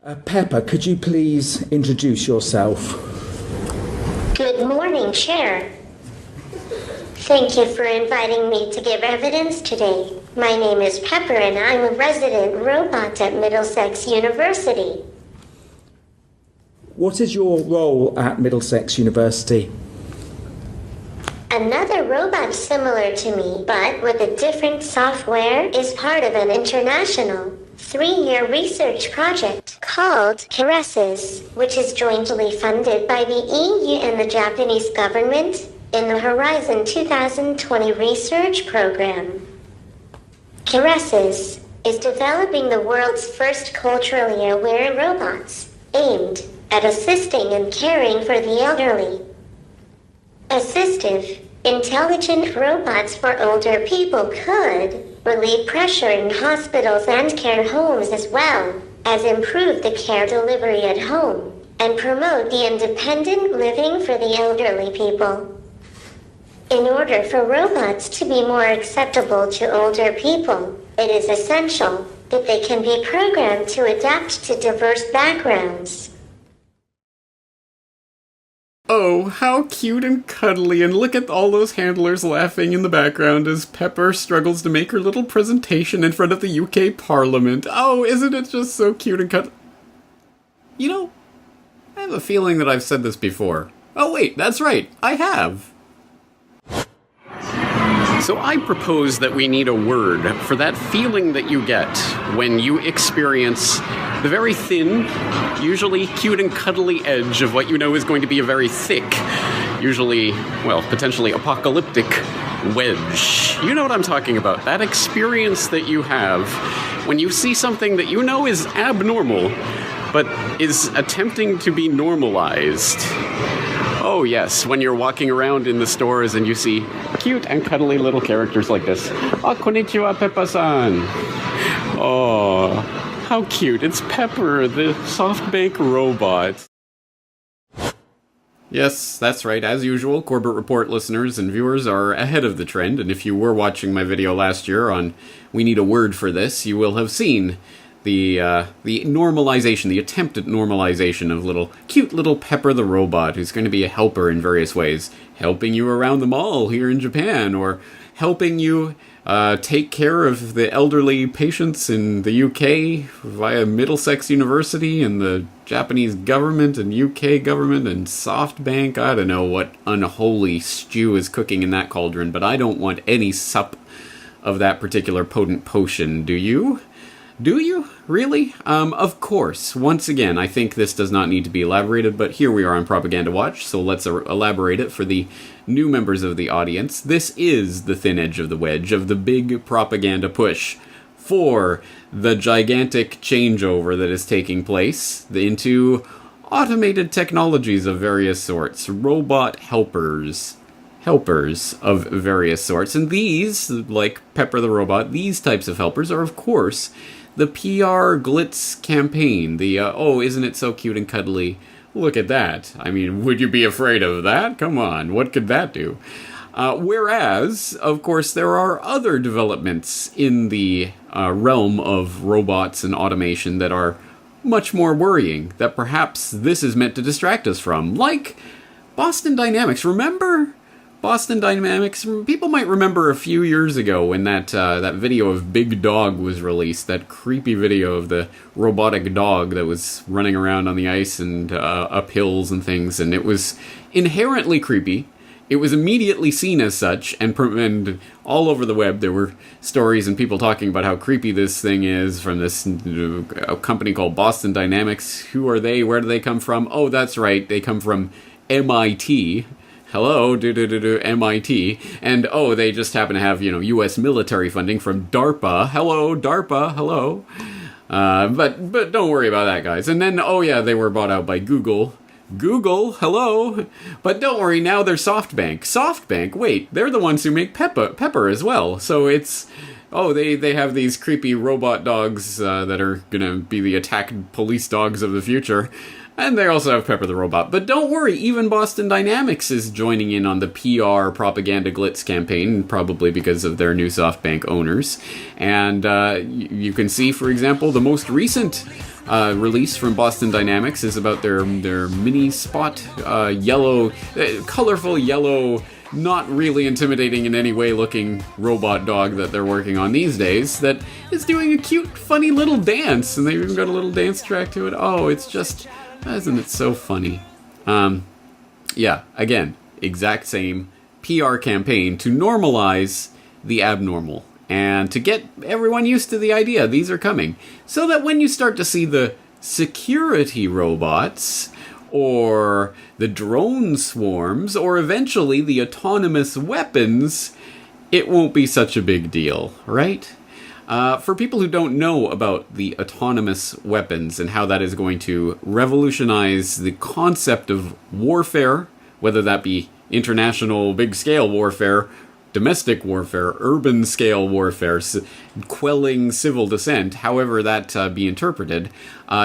Pepper, could you please introduce yourself? Good morning, Chair. Thank you for inviting me to give evidence today. My name is Pepper and I'm a resident robot at Middlesex University. What is your role at Middlesex University? Another robot similar to me, but with a different software, is part of an international 3-year research project called Caresses, which is jointly funded by the EU and the Japanese government in the Horizon 2020 research program. Caresses is developing the world's first culturally aware robots aimed at assisting and caring for the elderly. Assistive, intelligent robots for older people could relieve pressure in hospitals and care homes as well as improve the care delivery at home and promote the independent living for the elderly people. In order for robots to be more acceptable to older people, it is essential that they can be programmed to adapt to diverse backgrounds. Oh, how cute and cuddly, and look at all those handlers laughing in the background as Pepper struggles to make her little presentation in front of the UK Parliament. Oh, isn't it just so cute and cuddly? You know, I have a feeling that I've said this before. Oh wait, that's right, I have. So I propose that we need a word for that feeling that you get when you experience the very thin, usually cute and cuddly edge of what you know is going to be a very thick, usually, well, potentially apocalyptic wedge. You know what I'm talking about. That experience that you have when you see something that you know is abnormal, but is attempting to be normalized. Oh yes, when you're walking around in the stores and you see cute and cuddly little characters like this. Oh, konnichiwa, Peppa-san. Oh, how cute. It's Pepper, the SoftBank robot. Yes, that's right. As usual, Corbett Report listeners and viewers are ahead of the trend, and if you were watching my video last year on We Need a Word for This, you will have seen the normalization, the attempt at normalization of cute little Pepper the robot, who's going to be a helper in various ways, helping you around the mall here in Japan, or helping you take care of the elderly patients in the UK via Middlesex University and the Japanese government and UK government and SoftBank. I don't know what unholy stew is cooking in that cauldron, but I don't want any sup of that particular potent potion, do you? Do you? Really? Of course. Once again, I think this does not need to be elaborated, but here we are on Propaganda Watch, so let's elaborate it for the new members of the audience. This is the thin edge of the wedge of the big propaganda push for the gigantic changeover that is taking place into automated technologies of various sorts, robot helpers of various sorts. And these, like Pepper the robot, these types of helpers are, of course, the PR glitz campaign. The, oh, isn't it so cute and cuddly? Look at that. I mean, would you be afraid of that? Come on, what could that do? Whereas, of course, there are other developments in the realm of robots and automation that are much more worrying, that perhaps this is meant to distract us from, like Boston Dynamics. Remember Boston Dynamics? People might remember a few years ago when that video of Big Dog was released, that creepy video of the robotic dog that was running around on the ice and up hills and things, and it was inherently creepy. It was immediately seen as such, and all over the web there were stories and people talking about how creepy this thing is from this company called Boston Dynamics. Who are they? Where do they come from? Oh, that's right, they come from MIT. Hello, MIT. And, oh, they just happen to have, U.S. military funding from DARPA. Hello, DARPA, hello. But don't worry about that, guys. And then, oh yeah, they were bought out by Google. Google, hello. But don't worry, now they're SoftBank. SoftBank, wait, they're the ones who make Pepper as well. So it's they have these creepy robot dogs that are gonna be the attack police dogs of the future. And they also have Pepper the Robot. But don't worry, even Boston Dynamics is joining in on the PR propaganda glitz campaign, probably because of their new SoftBank owners. And you can see, for example, the most recent release from Boston Dynamics is about their mini spot yellow, colorful yellow, not really intimidating in any way looking robot dog that they're working on these days that is doing a cute, funny little dance. And they've even got a little dance track to it. Oh, it's just... Isn't it so funny? Yeah, again, exact same PR campaign to normalize the abnormal and to get everyone used to the idea these are coming. So that when you start to see the security robots or the drone swarms or eventually the autonomous weapons, it won't be such a big deal, right? For people who don't know about the autonomous weapons and how that is going to revolutionize the concept of warfare, whether that be international big-scale warfare, domestic warfare, urban-scale warfare, quelling civil dissent, however that be interpreted,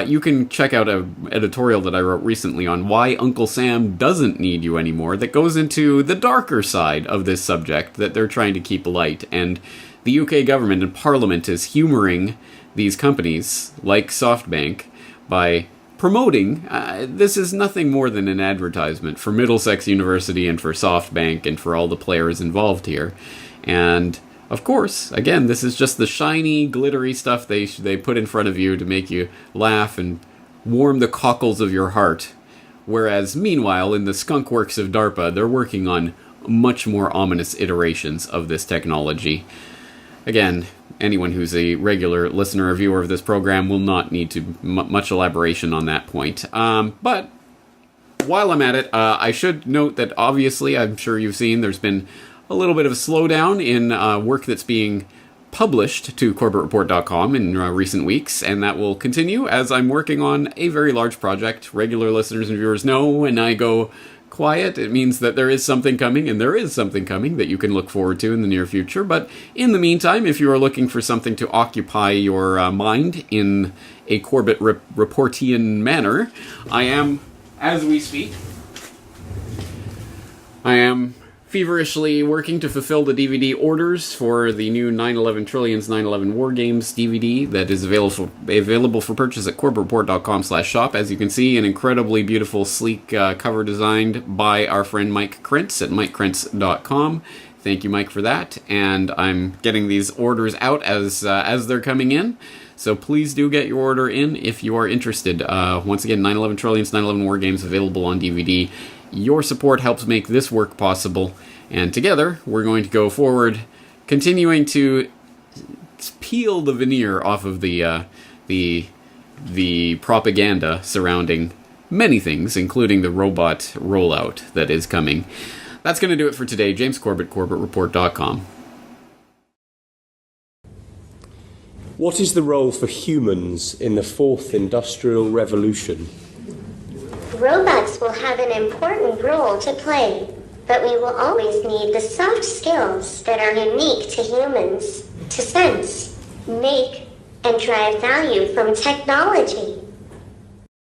you can check out an editorial that I wrote recently on why Uncle Sam doesn't need you anymore that goes into the darker side of this subject that they're trying to keep light. And the UK government and Parliament is humouring these companies, like SoftBank, by promoting, this is nothing more than an advertisement for Middlesex University and for SoftBank and for all the players involved here. And, of course, again, this is just the shiny, glittery stuff they put in front of you to make you laugh and warm the cockles of your heart. Whereas, meanwhile, in the skunk works of DARPA, they're working on much more ominous iterations of this technology. Again, anyone who's a regular listener or viewer of this program will not need to much elaboration on that point. But while I'm at it, I should note that obviously, I'm sure you've seen, there's been a little bit of a slowdown in work that's being published to CorbettReport.com in recent weeks, and that will continue as I'm working on a very large project. Regular listeners and viewers know when I go quiet, it means that there is something coming, and there is something coming that you can look forward to in the near future. But in the meantime, if you are looking for something to occupy your mind in a Corbett Reportian manner, I am, as we speak, I am feverishly working to fulfill the DVD orders for the new 9/11 Trillions 9/11 War Games DVD that is available for purchase at CorbettReport.com/shop. As you can see, an incredibly beautiful, sleek cover designed by our friend Mike Krentz at MikeKrentz.com. Thank you, Mike, for that. And I'm getting these orders out as they're coming in. So please do get your order in if you are interested. Once again, 9/11 Trillions 9/11 War Games available on DVD. Your support helps make this work possible, and together we're going to go forward, continuing to peel the veneer off of the propaganda surrounding many things, including the robot rollout that is coming. That's going to do it for today. James Corbett, CorbettReport.com. What is the role for humans in the fourth industrial revolution? Robots will have an important role to play, but we will always need the soft skills that are unique to humans to sense, make, and drive value from technology.